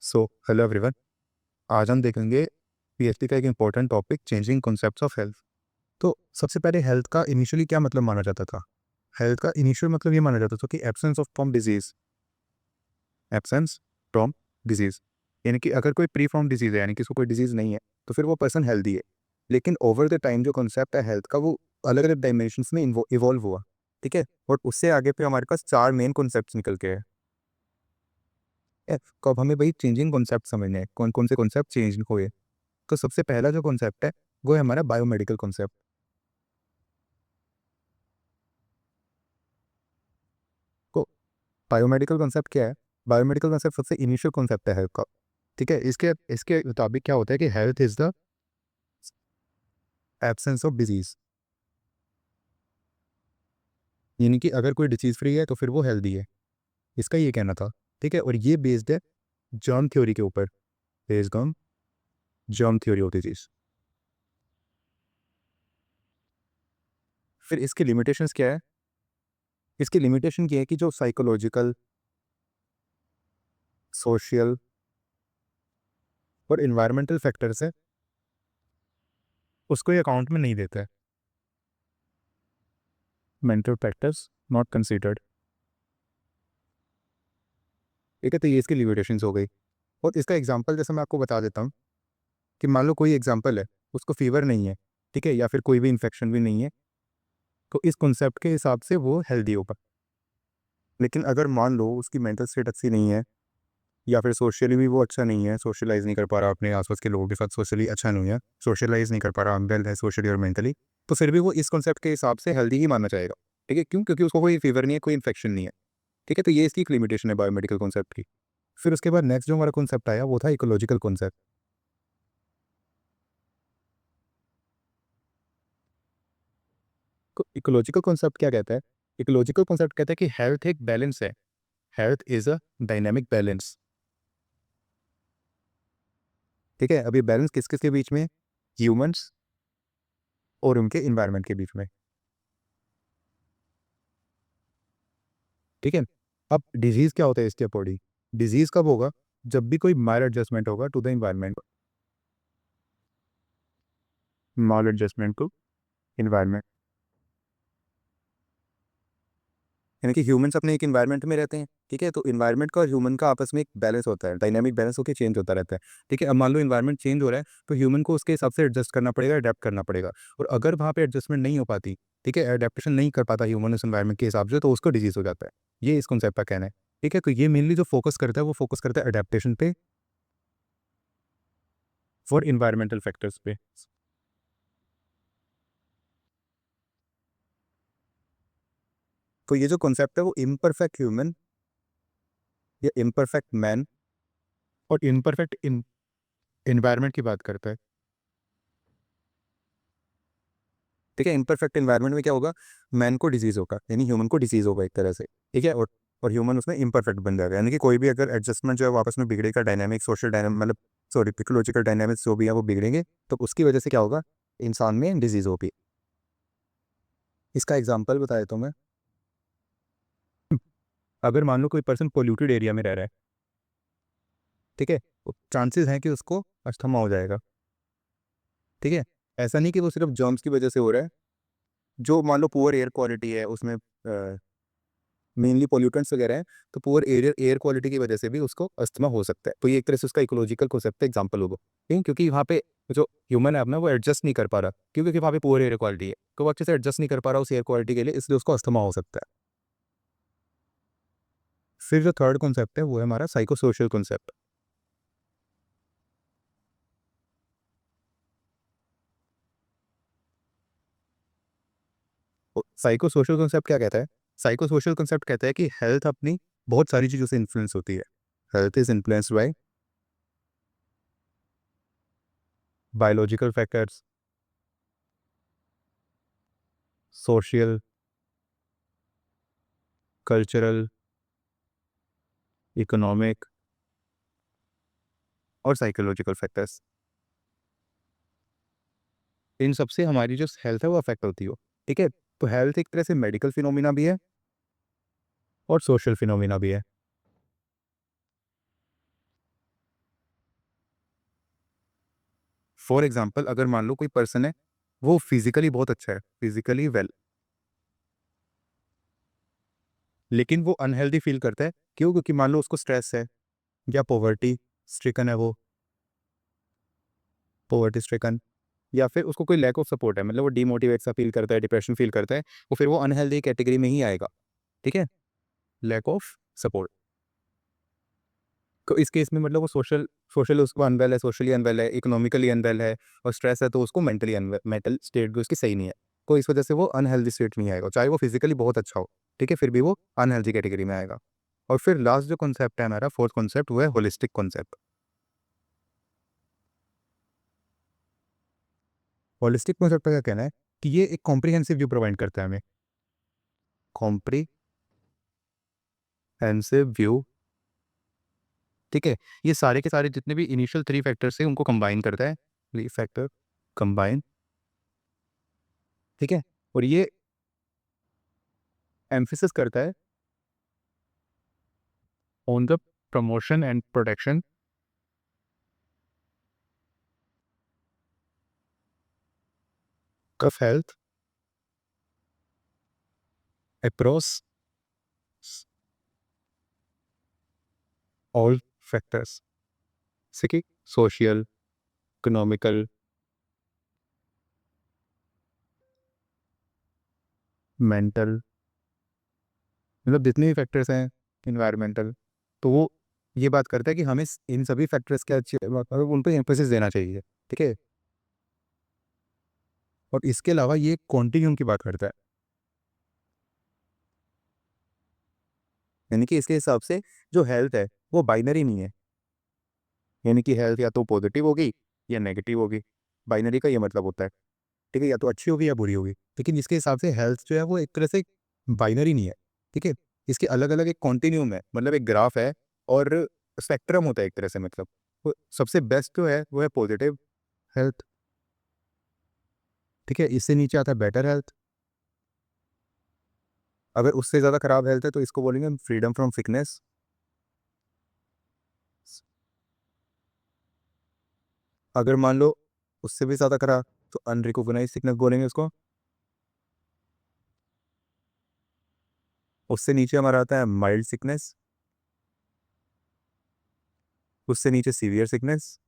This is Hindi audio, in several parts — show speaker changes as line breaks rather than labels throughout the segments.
Hello everyone. आज हम देखेंगे पीएचडी का एक important topic, changing concepts of health. तो सबसे पहले हेल्थ का इनिशियली क्या मतलब माना जाता था? हेल्थ का इनिशियल मतलब ये माना जाता था कि absence of from disease, absence from disease, यानी कि अगर कोई प्री फ्रॉम डिजीज है, यानी कि उसको कोई डिजीज नहीं है, तो फिर वो पर्सन हेल्दी है। लेकिन ओवर द टाइम जो कॉन्सेप्ट है हेल्थ का, वो अलग अलग डायमेंशंस में इवॉल्व हुआ। ठीक है, और उससे आगे पे हमारे पास चार मेन कॉन्सेप्ट निकल के है। तो अब हमें भाई चेंजिंग कॉन्सेप्ट समझने हैं, कौन कौन से कॉन्सेप्ट चेंज हुए। तो सबसे पहला जो कॉन्सेप्ट है वो है हमारा बायोमेडिकल कॉन्सेप्ट। को बायोमेडिकल कॉन्सेप्ट क्या है? बायोमेडिकल कॉन्सेप्ट सबसे इनिशियल कॉन्सेप्ट है हेल्थ का। ठीक है, इसके इसके मुताबिक क्या होता है कि health is the absence of disease, यानी कि अगर कोई डिजीज फ्री है तो फिर वो हेल्दी है। इसका ये कहना था। ठीक है, और ये बेस्ड है जर्म थ्योरी के ऊपर, based on germ theory of disease. फिर इसकी लिमिटेशंस क्या है? इसकी लिमिटेशन ये है कि जो साइकोलॉजिकल, सोशल और इन्वायरमेंटल फैक्टर्स है उसको ये अकाउंट में नहीं देता है। Mental factors not considered. ठीक है, तो ये इसकी लिमिटेशंस हो गई। और इसका एग्जांपल जैसे मैं आपको बता देता हूँ कि मान लो कोई एग्जांपल है, उसको फीवर नहीं है, ठीक है, या फिर कोई भी इन्फेक्शन भी नहीं है, तो इस कॉन्सेप्ट के हिसाब से वो हेल्दी होगा। लेकिन अगर मान लो उसकी मेंटल स्टेट अच्छी नहीं है, या फिर सोशली भी वो अच्छा नहीं है, सोशलाइज नहीं कर पा रहा, अपने आसपास के लोगों के साथ सोशली अच्छा नहीं है, सोशलाइज नहीं कर पा रहा, अनवेल है सोशली और मेंटली, तो फिर भी वो इस कॉन्सेप्ट के हिसाब से हेल्दी ही माना जाएगा। ठीक है, क्यों? क्योंकि उसको कोई फीवर नहीं है, कोई इन्फेक्शन नहीं है। ठीक है, तो ये इसकी एक लिमिटेशन है बायोमेडिकल कॉन्सेप्ट की। फिर उसके बाद नेक्स्ट जो हमारा कॉन्सेप्ट आया वो था इकोलॉजिकल कॉन्सेप्ट। तो इकोलॉजिकल कॉन्सेप्ट क्या कहता है? इकोलॉजिकल कॉन्सेप्ट कहता है कि हेल्थ एक बैलेंस है, health is a dynamic balance. ठीक है, अभी बैलेंस किस किस के बीच में? ह्यूमंस और उनके इन्वायरमेंट के बीच में। ठीक है, अब डिजीज क्या होता है इसके अकॉर्डिंग? डिजीज कब होगा? जब भी कोई माइल्ड एडजस्टमेंट होगा to the environment, mild adjustment to environment, यानी कि ह्यूमंस अपने एक इन्वायरमेंट में रहते हैं। ठीक है, तो इन्वायरमेंट का और ह्यूमन का आपस में एक बैलेंस होता है, डायनामिक बैलेंस होकर चेंज होता रहता है। ठीक है, अब मान लो इन्वायरमेंट चेंज हो रहा है, तो ह्यूमन को उसके हिसाब से एडजस्ट करना पड़ेगा, अडेप्ट करना पड़ेगा। और अगर वहाँ पे एडजस्टमेंट नहीं हो पाती, ठीक है, एडेप्टेशन नहीं कर पाता ह्यूमन उस इन्वायरमेंट के हिसाब से, तो उसको डिजीज हो जाता है। ये इस कॉन्सेप्ट का कहना है। ठीक है, तो ये मेनली जो फोकस करता है वो फोकस करता है अडेप्टेशन पे फॉर इन्वायरमेंटल फैक्टर्स पे। तो ये जो कॉन्सेप्ट है वो इम्परफेक्ट ह्यूमन या इम्परफेक्ट मैन और इम्परफेक्ट इन्वायरमेंट की बात करता है। ठीक है, इम्परफेक्ट इन्वायरमेंट में क्या होगा? मैन को डिजीज होगा, यानी ह्यूमन को डिजीज होगा एक तरह से। ठीक है, और ह्यूमन उसमें इम्परफेक्ट बन जाएगा, यानी कि कोई भी अगर एडजस्टमेंट जो है वो आपस में बिगड़ेगा, डायनामिक सोशल डायनामिक मतलब सॉरी इकोलॉजिकल डायनामिक्स जो भी है वो बिगड़ेंगे, तो उसकी वजह से क्या होगा? इंसान में डिजीज होगी। इसका एग्जाम्पल बताया तो मैं, अगर मान लो कोई पर्सन पोल्यूटेड एरिया में रह रहा है, ठीक है, तो चांसेस हैं कि उसको अस्थमा हो जाएगा। ठीक है, ऐसा नहीं कि वो सिर्फ जर्म्स की वजह से हो रहा है। जो मान लो पुअर एयर क्वालिटी है उसमें, मेनली पोल्यूटेंट्स वगैरह हैं, तो पुअर एयर एयर क्वालिटी की वजह से भी उसको अस्थमा हो सकता है। तो ये एक तरह से उसका इकोलॉजिकल कॉन्सेप्ट का एग्जांपल होगा। ठीक है, क्योंकि वहाँ पे जो ह्यूमन है अपना वो एडजस्ट नहीं कर पा रहा, क्योंकि वहाँ पे पुअर एयर क्वालिटी है, तो वो अच्छे से एडजस्ट नहीं कर पा रहा उस एयर क्वालिटी के लिए, इसलिए उसको अस्थमा हो सकता है। फिर जो थर्ड कॉन्सेप्ट है वो है हमारा psycho social concept. Psycho social concept क्या कहता है? साइको सोशल कॉन्सेप्ट कहता है कि हेल्थ अपनी बहुत सारी चीज़ों से इन्फ्लुएंस होती है। Health is influenced by biological factors, social, cultural, economic और साइकोलॉजिकल फैक्टर्स। इन सबसे हमारी जो हेल्थ है वो अफेक्ट होती हो। ठीक है, तो हेल्थ एक तरह से मेडिकल फिनोमिना भी है और सोशल फिनोमिना भी है। फॉर एग्जाम्पल अगर मान लो कोई पर्सन है वो फिजिकली बहुत अच्छा है, फिजिकली वेल, लेकिन वो अनहेल्दी फील करता है। क्यों? क्योंकि मान लो उसको स्ट्रेस है या पॉवर्टी स्ट्रिकन है, वो पॉवर्टी स्ट्रिकन, या फिर उसको कोई लैक ऑफ सपोर्ट है, मतलब वो डीमोटिवेट सा फील करता है, डिप्रेशन फील करता है, वो फिर वो अनहेल्दी कैटेगरी में ही आएगा। ठीक है, लैक ऑफ सपोर्ट। तो इस केस में मतलब वो सोशल सोशल उसको अनवेल है, सोशली अनवेल है, इकोनॉमिकली अनवेल है, और स्ट्रेस है तो उसको मेंटली अनवेल, मेंटल स्टेट भी उसकी सही नहीं है, तो इस वजह से वो अनहेल्दी स्टेट में ही आएगा, चाहे वो फिजिकली बहुत अच्छा हो। ठीक है, फिर भी वो अनहेल्दी कैटेगरी में आएगा। और फिर लास्ट जो कॉन्सेप्ट है हमारा, फोर्थ कॉन्सेप्ट, वो है होलिस्टिक कॉन्सेप्ट। होलिस्टिक कॉन्सेप्ट का क्या कहना है कि ये एक कॉम्प्रिहेंसिव व्यू प्रोवाइड करता है हमें, कॉम्प्रिहेंसिव व्यू। ठीक है, ये सारे के सारे जितने भी इनिशियल 3 फैक्टर्स हैं उनको कंबाइन करता है, 3 फैक्टर कंबाइन। ठीक है, और ये एम्फेसिस करता है on the promotion and protection of health across all factors, जैसे कि सोशल, इकोनॉमिकल, मेंटल, मतलब जितने भी फैक्टर्स हैं, इन्वायरमेंटल, तो वो ये बात करता है कि हमें इन सभी फैक्टर्स के अच्छे मतलब उन पर एम्फेसिस देना चाहिए। ठीक है, और इसके अलावा ये कॉन्टिन्यूम की बात करता है, यानी कि इसके हिसाब से जो हेल्थ है वो बाइनरी नहीं है, यानी कि हेल्थ या तो पॉजिटिव होगी या नेगेटिव होगी। बाइनरी का ये मतलब होता है। ठीक है, या तो अच्छी होगी या बुरी होगी, लेकिन इसके हिसाब से हेल्थ जो है वो एक तरह से बाइनरी नहीं है। ठीक है, इसके अलग अलग एक कॉन्टिन्यूम है, मतलब एक ग्राफ है, और स्पेक्ट्रम होता है एक तरह से, मतलब वो सबसे बेस्ट जो है वो है पॉजिटिव हेल्थ। ठीक है, इससे नीचे आता है बेटर हेल्थ। अगर उससे ज़्यादा खराब हेल्थ है तो इसको बोलेंगे हम फ्रीडम फ्रॉम सिकनेस। अगर मान लो उससे भी ज़्यादा खराब तो अनरिकॉग्नाइज सिकनेस बोलेंगे उसको। उससे नीचे हमारा आता है माइल्ड सिकनेस, उससे नीचे सीवियर सिकनेस,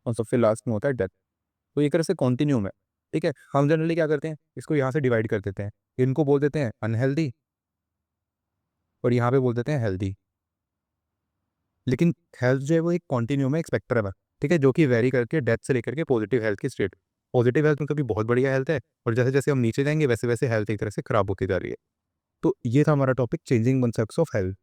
और सबसे लास्ट में होता है डेथ। तो एक तरह से कॉन्टिन्यूम है। ठीक है, हम जनरली क्या करते हैं, इसको यहाँ से डिवाइड कर देते हैं, इनको बोल देते हैं अनहेल्दी और यहाँ पे बोल देते हैं हेल्दी। लेकिन हेल्थ जो है वो एक कॉन्टिन्यूम है, एक स्पेक्ट्रम है। ठीक है, जो कि वेरी करके डेथ से लेकर के पॉजिटिव हेल्थ की स्टेट। पॉजिटिव हेल्थ में कभी बहुत बढ़िया हेल्थ है, और जैसे जैसे हम नीचे जाएंगे वैसे वैसे हेल्थ एक तरह से खराब होती जा रही है। तो ये था हमारा topic, changing concepts of health.